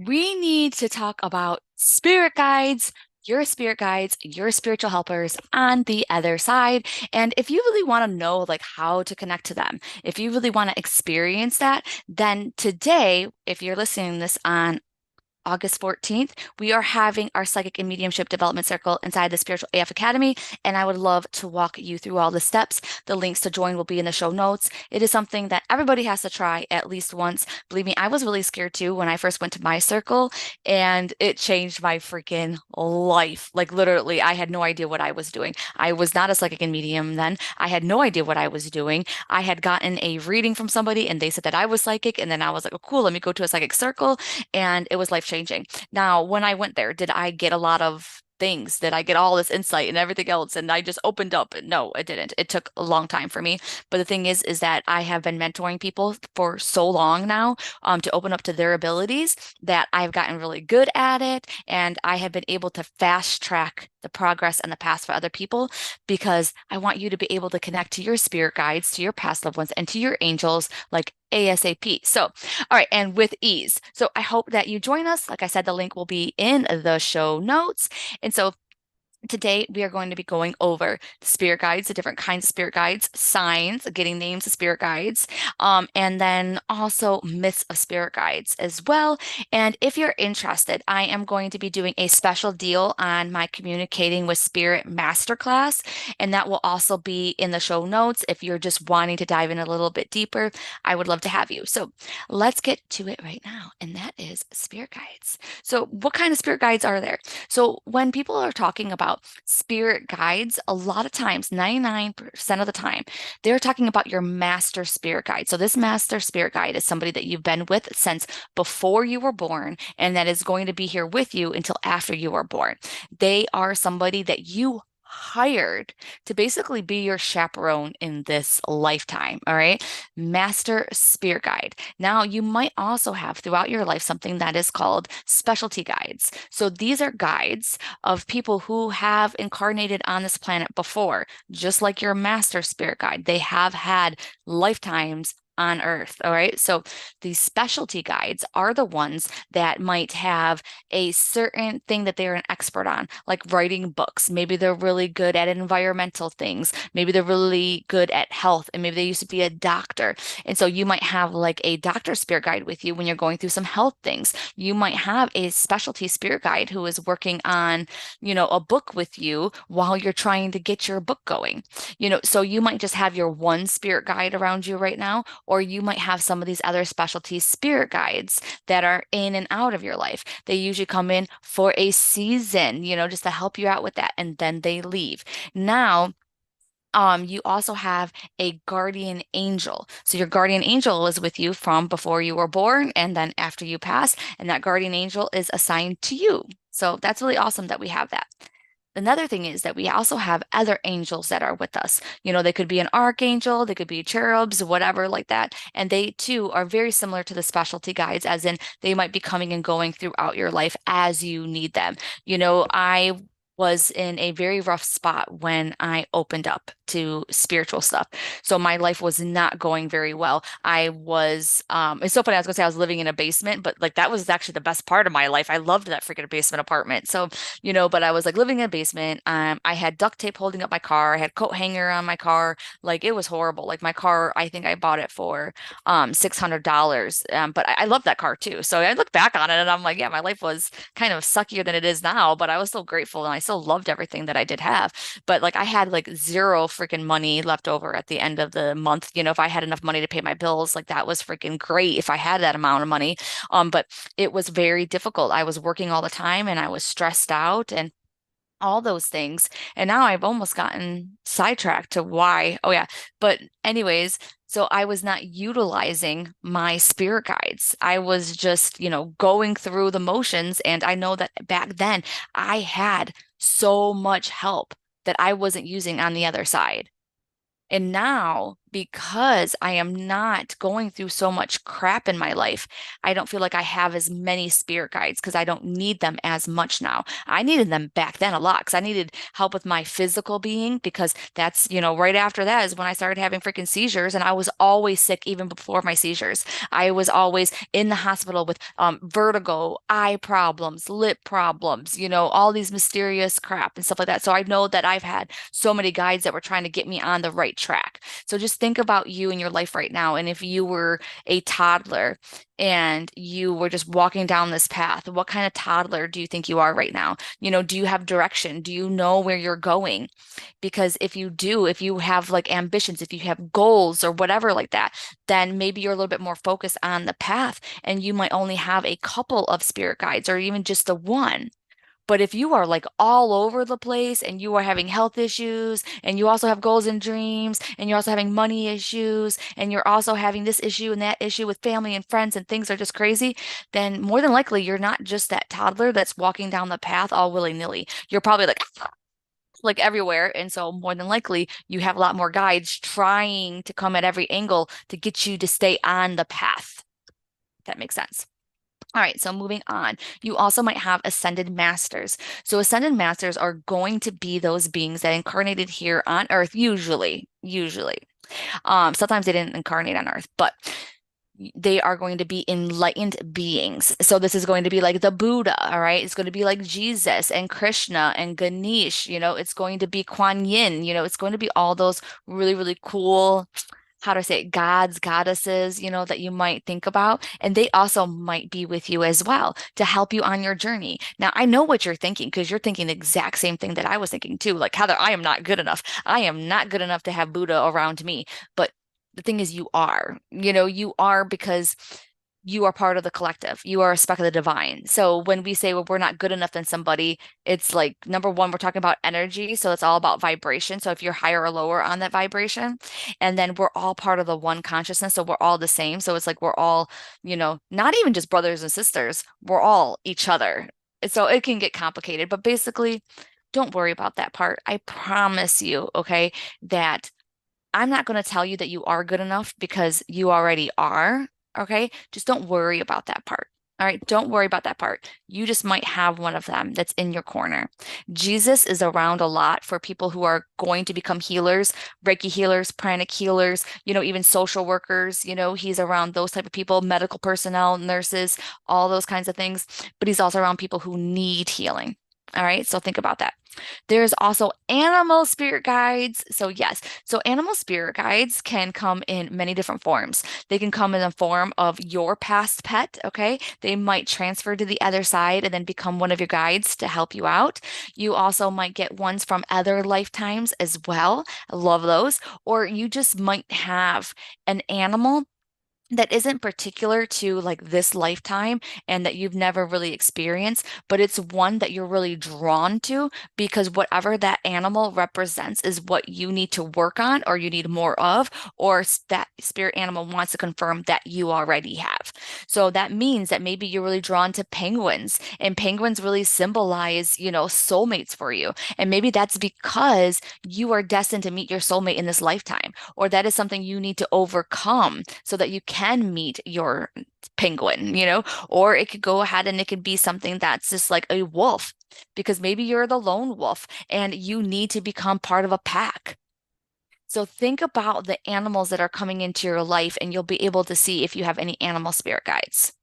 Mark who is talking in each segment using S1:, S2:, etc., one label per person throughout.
S1: We need to talk about spirit guides, your spiritual helpers on the other side. And if you really want to know like how to connect to them, if you really want to experience that, then today, if you're listening to this on August 14th, we are having our Psychic and Mediumship Development Circle inside the Spiritual AF Academy, and I would love to walk you through all the steps. The links to join will be in the show notes. It is something that everybody has to try at least once. Believe me, I was really scared too when I first went to my circle, and it changed my freaking life. Like literally, I had no idea what I was doing. I was not a psychic and medium then. I had no idea what I was doing. I had gotten a reading from somebody, and they said that I was psychic, and then I was like, oh, cool, let me go to a psychic circle, and it was life changing. Now, when I went there, did I get a lot of things? Did I get all this insight and everything else? And I just opened up? No, it didn't. It took a long time for me. But the thing is that I have been mentoring people for so long now, to open up to their abilities that I've gotten really good at it. And I have been able to fast track the progress and the past for other people because I want you to be able to connect to your spirit guides, to your past loved ones, and to your angels like ASAP. So, all right, and with ease. So I hope that you join us. Like I said, the link will be in the show notes. And so today, we are going to be going over spirit guides, the different kinds of spirit guides, signs, getting names of spirit guides, and then also myths of spirit guides as well. And if you're interested, I am going to be doing a special deal on my Communicating with Spirit Masterclass, and that will also be in the show notes. If you're just wanting to dive in a little bit deeper, I would love to have you. So let's get to it right now, and that is spirit guides. So, what kind of spirit guides are there? So when people are talking about spirit guides, a lot of times, 99% of the time, they're talking about your master spirit guide. So this master spirit guide is somebody that you've been with since before you were born, and that is going to be here with you until after you are born. They are somebody that you hired to basically be your chaperone in this lifetime. All right. Master spirit guide. Now, you might also have throughout your life something that is called specialty guides. So these are guides of people who have incarnated on this planet before, just like your master spirit guide. They have had lifetimes on Earth. All right. So these specialty guides are the ones that might have a certain thing that they're an expert on, like writing books. Maybe they're really good at environmental things. Maybe they're really good at health, and maybe they used to be a doctor. And so you might have like a doctor spirit guide with you when you're going through some health things. You might have a specialty spirit guide who is working on, a book with you while you're trying to get your book going. So you might just have your one spirit guide around you right now, or you might have some of these other specialty spirit guides that are in and out of your life. They usually come in for a season, just to help you out with that, and then they leave. Now, you also have a guardian angel. So your guardian angel is with you from before you were born and then after you pass, and that guardian angel is assigned to you. So that's really awesome that we have that. Another thing is that we also have other angels that are with us. They could be an archangel, they could be cherubs, whatever like that. And they too are very similar to the specialty guides, as in they might be coming and going throughout your life as you need them. I was in a very rough spot when I opened up to spiritual stuff. So my life was not going very well. It's so funny, I was gonna say I was living in a basement, but like that was actually the best part of my life. I loved that freaking basement apartment. So but I was like living in a basement. I had duct tape holding up my car. I had coat hanger on my car. Like it was horrible. Like my car, I think I bought it for $600. But I love that car too. So I look back on it and I'm like, yeah, my life was kind of suckier than it is now, but I was so grateful and I still loved everything that I did have. But like I had like zero freaking money left over at the end of the month. If I had enough money to pay my bills, like that was freaking great if I had that amount of money. But it was very difficult. I was working all the time and I was stressed out and all those things. And now I've almost gotten sidetracked to why. Oh, yeah. But, anyways, so I was not utilizing my spirit guides. I was just, going through the motions. And I know that back then I had so much help that I wasn't using on the other side. And now because I am not going through so much crap in my life. I don't feel like I have as many spirit guides because I don't need them as much now. I needed them back then a lot because I needed help with my physical being because that's, right after that is when I started having freaking seizures and I was always sick even before my seizures. I was always in the hospital with vertigo, eye problems, lip problems, all these mysterious crap and stuff like that. So I know that I've had so many guides that were trying to get me on the right track. So just think about you in your life right now. And if you were a toddler and you were just walking down this path, what kind of toddler do you think you are right now? Do you have direction? Do you know where you're going? Because if you do, if you have like ambitions, if you have goals or whatever like that, then maybe you're a little bit more focused on the path and you might only have a couple of spirit guides or even just the one. But if you are like all over the place and you are having health issues and you also have goals and dreams and you're also having money issues and you're also having this issue and that issue with family and friends and things are just crazy, then more than likely you're not just that toddler that's walking down the path all willy-nilly. You're probably like everywhere. And so more than likely you have a lot more guides trying to come at every angle to get you to stay on the path. If that makes sense. All right, so moving on, you also might have ascended masters. So ascended masters are going to be those beings that incarnated here on Earth, usually. Sometimes they didn't incarnate on Earth, but they are going to be enlightened beings. So this is going to be like the Buddha, all right? It's going to be like Jesus and Krishna and Ganesh, it's going to be Kuan Yin, it's going to be all those really, really cool, how to say it, gods, goddesses, that you might think about. And they also might be with you as well to help you on your journey. Now, I know what you're thinking because you're thinking the exact same thing that I was thinking too. Like, Heather, I am not good enough. I am not good enough to have Buddha around me. But the thing is, you are because you are part of the collective. You are a speck of the divine. So when we say, well, we're not good enough than somebody, it's like, number one, we're talking about energy. So it's all about vibration. So if you're higher or lower on that vibration, and then we're all part of the one consciousness. So we're all the same. So it's like we're all, not even just brothers and sisters, we're all each other. So it can get complicated, but basically, don't worry about that part. I promise you, okay, that I'm not going to tell you that you are good enough because you already are. Okay. Just don't worry about that part. All right. Don't worry about that part. You just might have one of them that's in your corner. Jesus is around a lot for people who are going to become healers, Reiki healers, pranic healers, even social workers. He's around those type of people, medical personnel, nurses, all those kinds of things. But he's also around people who need healing. All right. So think about that. There's also animal spirit guides. So, yes, so animal spirit guides can come in many different forms. They can come in the form of your past pet, okay? They might transfer to the other side and then become one of your guides to help you out. You also might get ones from other lifetimes as well. I love those. Or you just might have an animal that isn't particular to like this lifetime and that you've never really experienced, but it's one that you're really drawn to because whatever that animal represents is what you need to work on or you need more of, or that spirit animal wants to confirm that you already have. So that means that maybe you're really drawn to penguins, and penguins really symbolize, soulmates for you. And maybe that's because you are destined to meet your soulmate in this lifetime, or that is something you need to overcome so that you can meet your penguin, or it could go ahead and it could be something that's just like a wolf, because maybe you're the lone wolf and you need to become part of a pack. So think about the animals that are coming into your life and you'll be able to see if you have any animal spirit guides.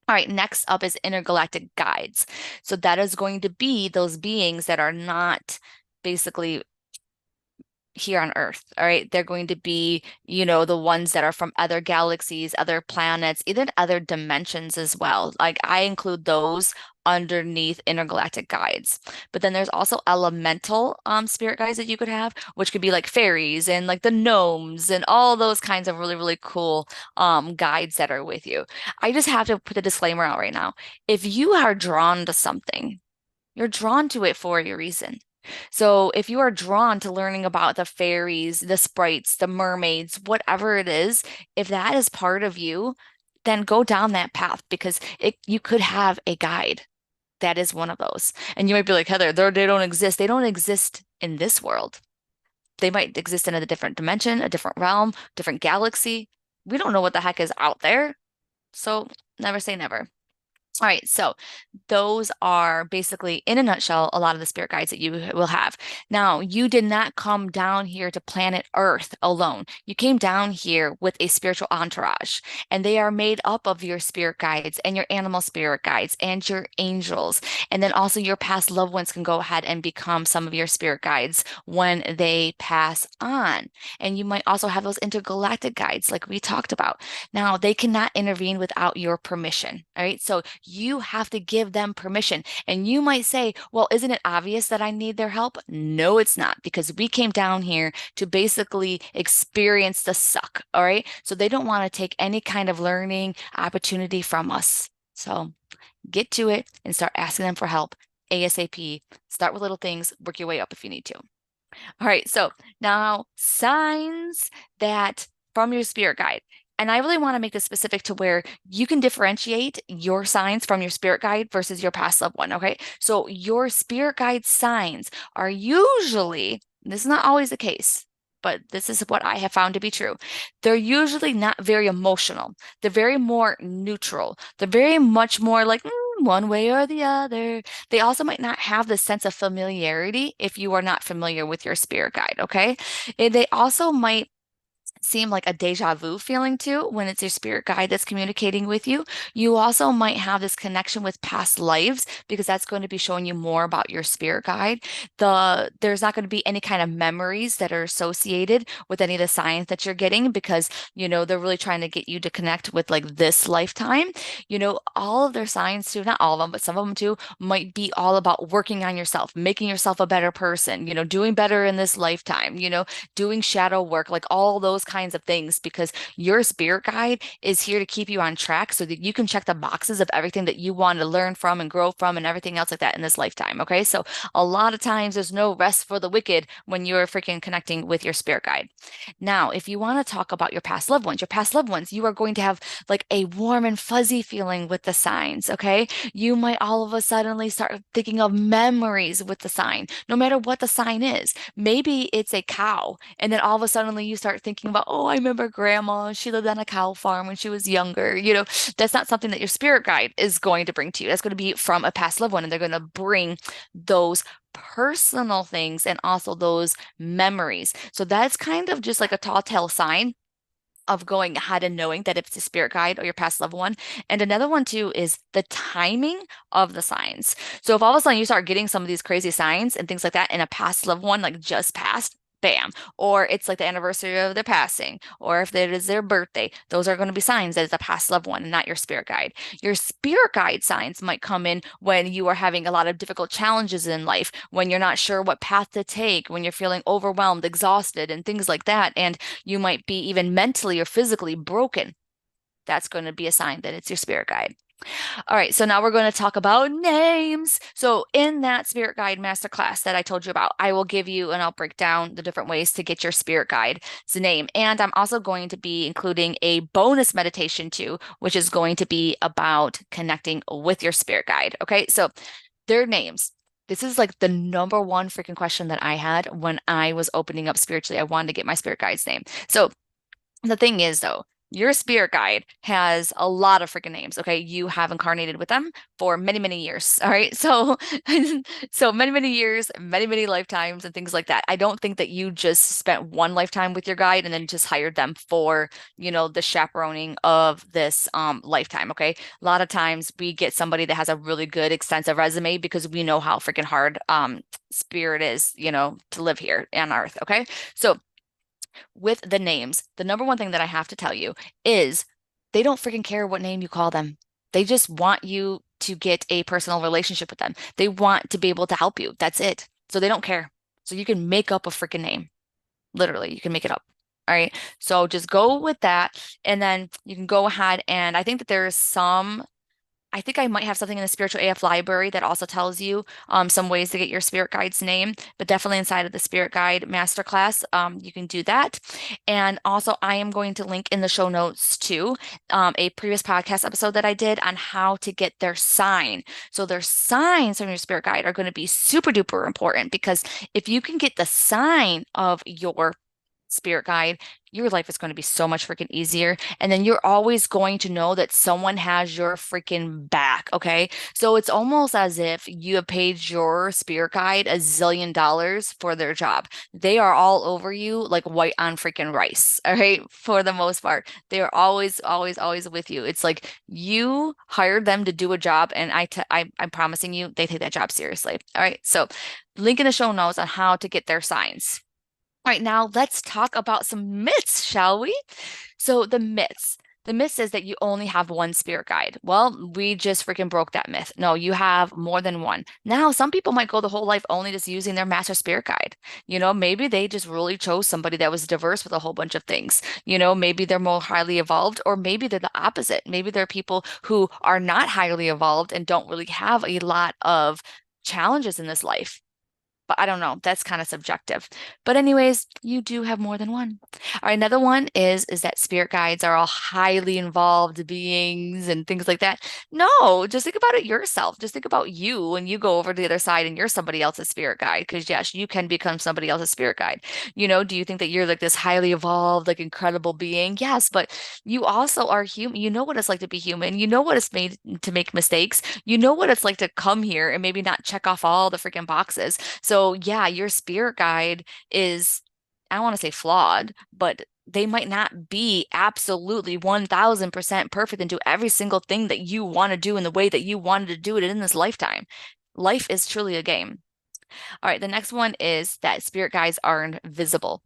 S1: All right, next up is intergalactic guides. So that is going to be those beings that are not basically here on Earth. All right. They're going to be, the ones that are from other galaxies, other planets, even other dimensions as well. Like I include those underneath intergalactic guides. But then there's also elemental spirit guides that you could have, which could be like fairies and like the gnomes and all those kinds of really, really cool guides that are with you. I just have to put a disclaimer out right now. If you are drawn to something, you're drawn to it for a reason. So if you are drawn to learning about the fairies, the sprites, the mermaids, whatever it is, if that is part of you, then go down that path because you could have a guide that is one of those. And you might be like, Heather, they don't exist. They don't exist in this world. They might exist in a different dimension, a different realm, different galaxy. We don't know what the heck is out there. So never say never. All right, so those are basically, in a nutshell, a lot of the spirit guides that you will have. Now, you did not come down here to planet Earth alone. You came down here with a spiritual entourage, and they are made up of your spirit guides and your animal spirit guides and your angels. And then also your past loved ones can go ahead and become some of your spirit guides when they pass on. And you might also have those intergalactic guides, like we talked about. Now, they cannot intervene without your permission. All right. So you have to give them permission. And you might say, well, isn't it obvious that I need their help? No, it's not, because we came down here to basically experience the suck. All right. So they don't want to take any kind of learning opportunity from us. So get to it and start asking them for help ASAP. Start with little things, work your way up if you need to. All right, so now signs that from your spirit guide. And I really want to make this specific to where you can differentiate your signs from your spirit guide versus your past loved one. Okay, so your spirit guide signs are usually, this is not always the case, but this is what I have found to be true. They're usually not very emotional. They're very more neutral. They're very much more like one way or the other. They also might not have the sense of familiarity if you are not familiar with your spirit guide, okay? And they also might seem like a deja vu feeling too when it's your spirit guide that's communicating with you. You also might have this connection with past lives because that's going to be showing you more about your spirit guide. There's not going to be any kind of memories that are associated with any of the signs that you're getting because, they're really trying to get you to connect with like this lifetime. All of their signs too, not all of them, but some of them too, might be all about working on yourself, making yourself a better person, doing better in this lifetime, doing shadow work, like all those kinds of things, because your spirit guide is here to keep you on track so that you can check the boxes of everything that you want to learn from and grow from and everything else like that in this lifetime. Okay. So a lot of times there's no rest for the wicked when you're freaking connecting with your spirit guide. Now, if you want to talk about your past loved ones, you are going to have like a warm and fuzzy feeling with the signs. Okay. You might all of a suddenly start thinking of memories with the sign, no matter what the sign is. Maybe it's a cow, and then all of a sudden you start thinking about, oh, I remember grandma. She lived on a cow farm when she was younger. That's not something that your spirit guide is going to bring to you. That's going to be from a past loved one, and they're going to bring those personal things and also those memories. So that's kind of just like a tall tale sign of going ahead and knowing that if it's a spirit guide or your past loved one. And another one too is the timing of the signs. So if all of a sudden you start getting some of these crazy signs and things like that in a past loved one, like just passed, bam. Or it's like the anniversary of their passing, or if it is their birthday, those are going to be signs that it's a past loved one and not your spirit guide. Your spirit guide signs might come in when you are having a lot of difficult challenges in life, when you're not sure what path to take, when you're feeling overwhelmed, exhausted, and things like that. And you might be even mentally or physically broken. That's going to be a sign that it's your spirit guide. All right, so now we're going to talk about names. So in that spirit guide masterclass that I told you about, I will give you and I'll break down the different ways to get your spirit guide's name. And I'm also going to be including a bonus meditation too, which is going to be about connecting with your spirit guide. Okay, so their names. This is like the number one freaking question that I had when I was opening up spiritually. I wanted to get my spirit guide's name. So the thing is, though, your spirit guide has a lot of freaking names. Okay. You have incarnated with them for many, many years. All right. So, so many, many years, many, many lifetimes and things like that. I don't think that you just spent one lifetime with your guide and then just hired them for, the chaperoning of this lifetime. Okay. A lot of times we get somebody that has a really good extensive resume because we know how freaking hard spirit is, to live here on earth. Okay. So with the names, the number one thing that I have to tell you is they don't freaking care what name you call them. They just want you to get a personal relationship with them. They want to be able to help you. That's it. So they don't care. So you can make up a freaking name. Literally, you can make it up. All right. So just go with that. And then you can go ahead and I think that there's some I think I might have something in the spiritual AF library that also tells you some ways to get your spirit guide's name, but definitely inside of the spirit guide masterclass, you can do that. And also, I am going to link in the show notes to a previous podcast episode that I did on how to get their sign. So, their signs from your spirit guide are going to be super duper important because if you can get the sign of your spirit guide, your life is going to be so much freaking easier. And then you're always going to know that someone has your freaking back. Okay. So it's almost as if you have paid your spirit guide $1 zillion for their job. They are all over you like white on freaking rice. All right. For the most part, they are always, always, always with you. It's like you hired them to do a job, and I'm promising you, they take that job seriously. All right. So link in the show notes on how to get their signs. All right, now let's talk about some myths, shall we? So the myths. The myth says that you only have one spirit guide. Well, we just freaking broke that myth. No, you have more than one. Now, some people might go the whole life only just using their master spirit guide. Maybe they just really chose somebody that was diverse with a whole bunch of things. Maybe they're more highly evolved, or maybe they're the opposite. Maybe they're people who are not highly evolved and don't really have a lot of challenges in this life. But I don't know. That's kind of subjective. But anyways, you do have more than one. All right, another one is that spirit guides are all highly involved beings and things like that. No, just think about it yourself. Just think about you when you go over to the other side and you're somebody else's spirit guide. Because yes, you can become somebody else's spirit guide. Do you think that you're like this highly evolved, like incredible being? Yes, but you also are human. You know what it's like to be human. You know what it's made to make mistakes. You know what it's like to come here and maybe not check off all the freaking boxes. So, yeah, your spirit guide is, I don't want to say flawed, but they might not be absolutely 1000% perfect and do every single thing that you want to do in the way that you wanted to do it in this lifetime. Life is truly a game. All right, the next one is that spirit guides are invisible.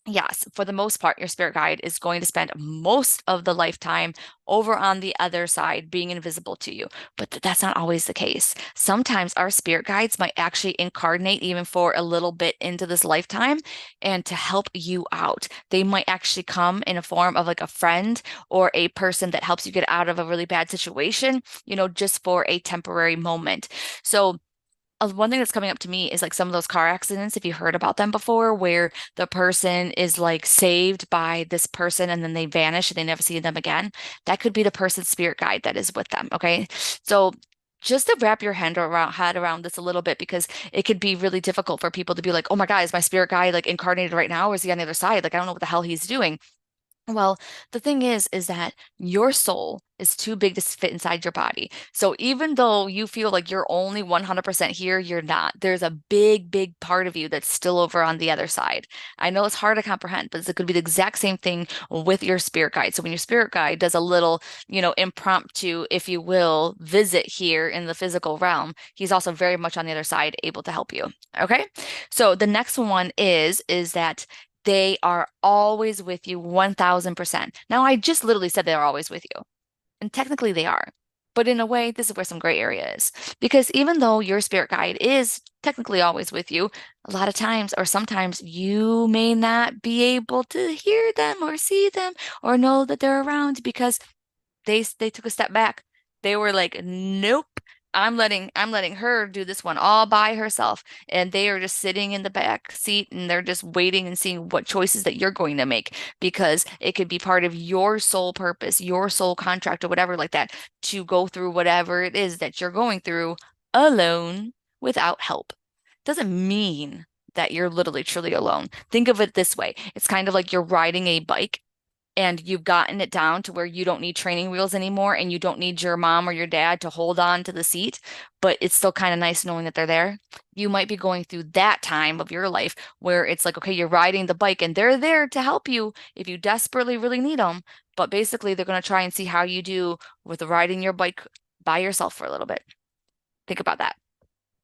S1: Yes, for the most part, your spirit guide is going to spend most of the lifetime over on the other side, being invisible to you. But that's not always the case. Sometimes our spirit guides might actually incarnate even for a little bit into this lifetime and to help you out. They might actually come in a form of like a friend or a person that helps you get out of a really bad situation, just for a temporary moment. So, one thing that's coming up to me is like some of those car accidents, if you heard about them before, where the person is like saved by this person and then they vanish and they never see them again. That could be the person's spirit guide that is with them. Okay. So just to wrap your head around this a little bit, because it could be really difficult for people to be like, oh my God, is my spirit guide like incarnated right now? Or is he on the other side? Like, I don't know what the hell he's doing. Well, the thing is that your soul is too big to fit inside your body. So even though you feel like you're only 100% here, you're not. There's a big, big part of you that's still over on the other side. I know it's hard to comprehend, but it could be the exact same thing with your spirit guide. So when your spirit guide does a little, impromptu, if you will, visit here in the physical realm, he's also very much on the other side, able to help you. Okay. So the next one is that they are always with you 1000%. Now, I just literally said they're always with you, and technically they are. But in a way, this is where some gray area is. Because even though your spirit guide is technically always with you, a lot of times or sometimes you may not be able to hear them or see them or know that they're around because they took a step back. They were like, nope. I'm letting her do this one all by herself. And they are just sitting in the back seat and they're just waiting and seeing what choices that you're going to make because it could be part of your soul purpose, your soul contract or whatever like that to go through whatever it is that you're going through alone without help. Doesn't mean that you're literally truly alone. Think of it this way. It's kind of like you're riding a bike and you've gotten it down to where you don't need training wheels anymore and you don't need your mom or your dad to hold on to the seat, but it's still kind of nice knowing that they're there. You might be going through that time of your life where it's like, okay, you're riding the bike and they're there to help you if you desperately really need them. But basically, they're going to try and see how you do with riding your bike by yourself for a little bit. Think about that.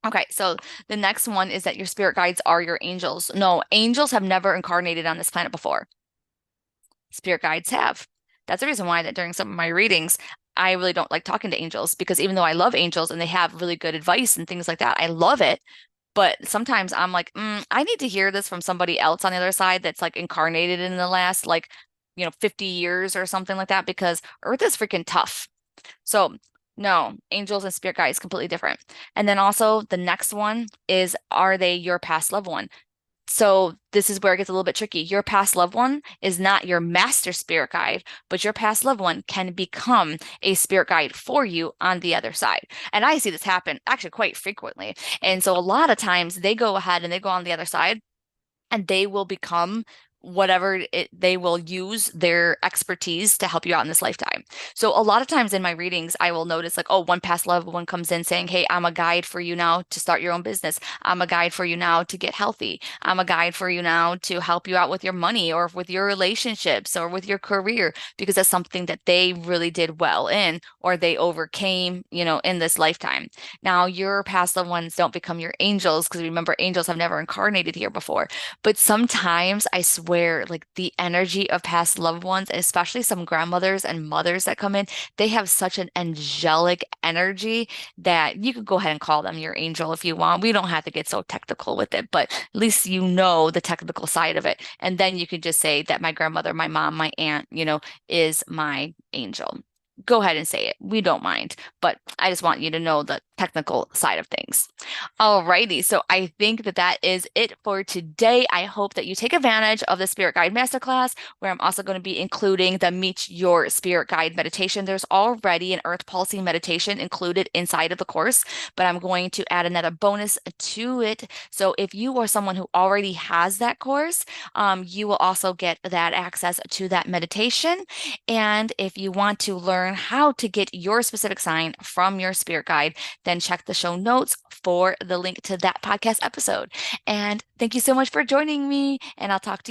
S1: Okay, so the next one is that your spirit guides are your angels. No, angels have never incarnated on this planet before. Spirit guides have. That's the reason why that during some of my readings, I really don't like talking to angels because even though I love angels and they have really good advice and things like that, I love it. But sometimes I'm like, I need to hear this from somebody else on the other side that's like incarnated in the last 50 years or something like that because Earth is freaking tough. So No, angels and spirit guides completely different. And then also the next one is, are they your past loved one? So this is where it gets a little bit tricky. Your past loved one is not your master spirit guide, but your past loved one can become a spirit guide for you on the other side. And I see this happen actually quite frequently. And so a lot of times they go ahead and they go on the other side and they will become they will use their expertise to help you out in this lifetime. So a lot of times in my readings, I will notice like, oh, one past loved one comes in saying, hey, I'm a guide for you now to start your own business. I'm a guide for you now to get healthy. I'm a guide for you now to help you out with your money or with your relationships or with your career, because that's something that they really did well in or they overcame, in this lifetime. Now, your past loved ones don't become your angels because remember, angels have never incarnated here before. But sometimes I swear, like the energy of past loved ones, especially some grandmothers and mothers that come in, they have such an angelic energy that you could go ahead and call them your angel if you want. We don't have to get so technical with it, but at least you know the technical side of it. And then you can just say that my grandmother, my mom, my aunt, is my angel. Go ahead and say it. We don't mind, but I just want you to know the technical side of things. Alrighty, so I think that that is it for today. I hope that you take advantage of the Spirit Guide Masterclass, where I'm also going to be including the Meet Your Spirit Guide meditation. There's already an Earth Pulsing meditation included inside of the course, but I'm going to add another bonus to it. So if you are someone who already has that course, you will also get that access to that meditation. And if you want to learn how to get your specific sign from your spirit guide, then check the show notes for the link to that podcast episode. And thank you so much for joining me, and I'll talk to you.